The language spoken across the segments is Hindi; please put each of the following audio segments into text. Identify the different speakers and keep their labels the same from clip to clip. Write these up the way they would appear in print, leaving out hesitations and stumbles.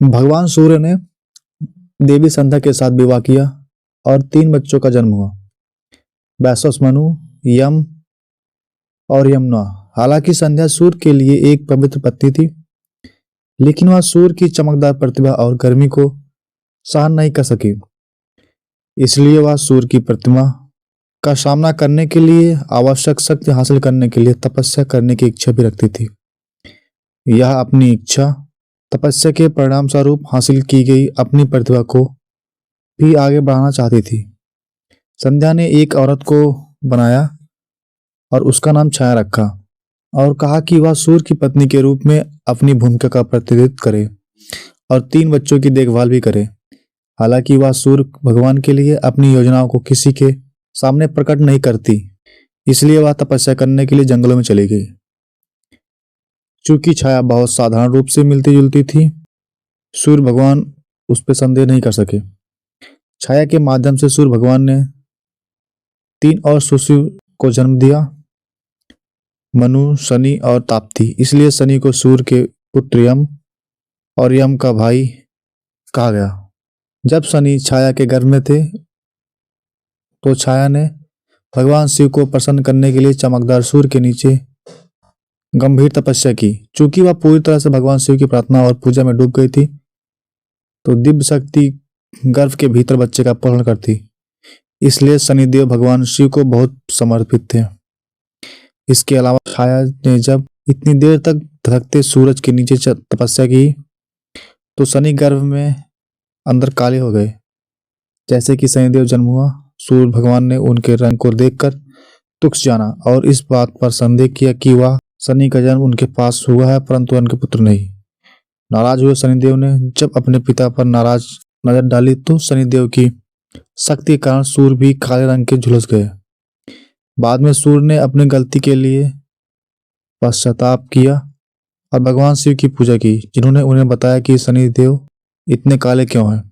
Speaker 1: भगवान सूर्य ने देवी संध्या के साथ विवाह किया और 3 बच्चों का जन्म हुआ, वैश्वसमनु, यम और यमुना। हालांकि संध्या सूर्य के लिए एक पवित्र पत्नी थी, लेकिन वह सूर्य की चमकदार प्रतिभा और गर्मी को सहन नहीं कर सकी। इसलिए वह सूर्य की प्रतिमा का सामना करने के लिए, आवश्यक शक्ति हासिल करने के लिए तपस्या करने की इच्छा भी रखती थी। यह अपनी इच्छा तपस्या के परिणाम स्वरूप हासिल की गई अपनी प्रतिभा को भी आगे बढ़ाना चाहती थी। संध्या ने एक औरत को बनाया और उसका नाम छाया रखा और कहा कि वह सूर्य की पत्नी के रूप में अपनी भूमिका का प्रतिनिधित्व करे और 3 बच्चों की देखभाल भी करे। हालांकि वह सूर्य भगवान के लिए अपनी योजनाओं को किसी के सामने प्रकट नहीं करती, इसलिए वह तपस्या करने के लिए जंगलों में चली गई। चूंकि छाया बहुत साधारण रूप से मिलती जुलती थी, सूर्य भगवान उस पर संदेह नहीं कर सके। छाया के माध्यम से सूर्य भगवान ने 3 और शिशु को जन्म दिया, मनु, शनि और ताप्ती। इसलिए शनि को सूर्य के पुत्र यम और यम का भाई कहा गया। जब शनि छाया के गर्भ में थे तो छाया ने भगवान शिव को प्रसन्न करने के लिए चमकदार सूर्य के नीचे गंभीर तपस्या की। चूंकि वह पूरी तरह से भगवान शिव की प्रार्थना और पूजा में डूब गई थी, तो दिव्य शक्ति गर्भ के भीतर बच्चे का अपहरण करती। इसलिए शनिदेव भगवान शिव को बहुत समर्पित थे। इसके अलावा छाया ने जब इतनी देर तक धड़कते सूरज के नीचे तपस्या की, तो शनि गर्भ में अंदर काले हो गए। जैसे कि शनिदेव जन्म हुआ, सूर्य भगवान ने उनके रंग को देखकर तुक्ष जाना और इस बात पर संदेह किया कि वह शनि का जन्म उनके पास हुआ है, परंतु उनके पुत्र नहीं। नाराज हुए शनिदेव ने जब अपने पिता पर नाराज नजर डाली, तो शनिदेव की शक्ति के कारण सूर्य भी काले रंग के झुलस गए। बाद में सूर्य ने अपनी गलती के लिए पश्चाताप किया और भगवान शिव की पूजा की, जिन्होंने उन्हें बताया कि शनिदेव इतने काले क्यों हैं।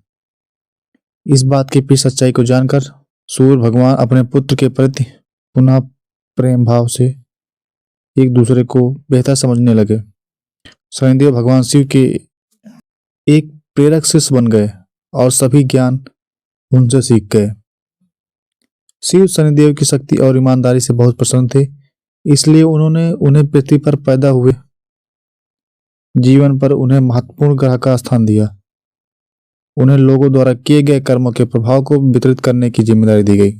Speaker 1: इस बात की पीछे सच्चाई को जानकर सूर्य भगवान अपने पुत्र के प्रति पुनः प्रेम भाव से एक दूसरे को बेहतर समझने लगे। शनिदेव भगवान शिव के एक प्रेरक शिष्य बन गए और सभी ज्ञान उनसे सीख गए। शिव शनिदेव की शक्ति और ईमानदारी से बहुत प्रसन्न थे, इसलिए उन्होंने उन्हें पृथ्वी पर पैदा हुए जीवन पर उन्हें महत्वपूर्ण ग्रह का स्थान दिया। उन्हें लोगों द्वारा किए गए कर्मों के प्रभाव को वितरित करने की जिम्मेदारी दी गई।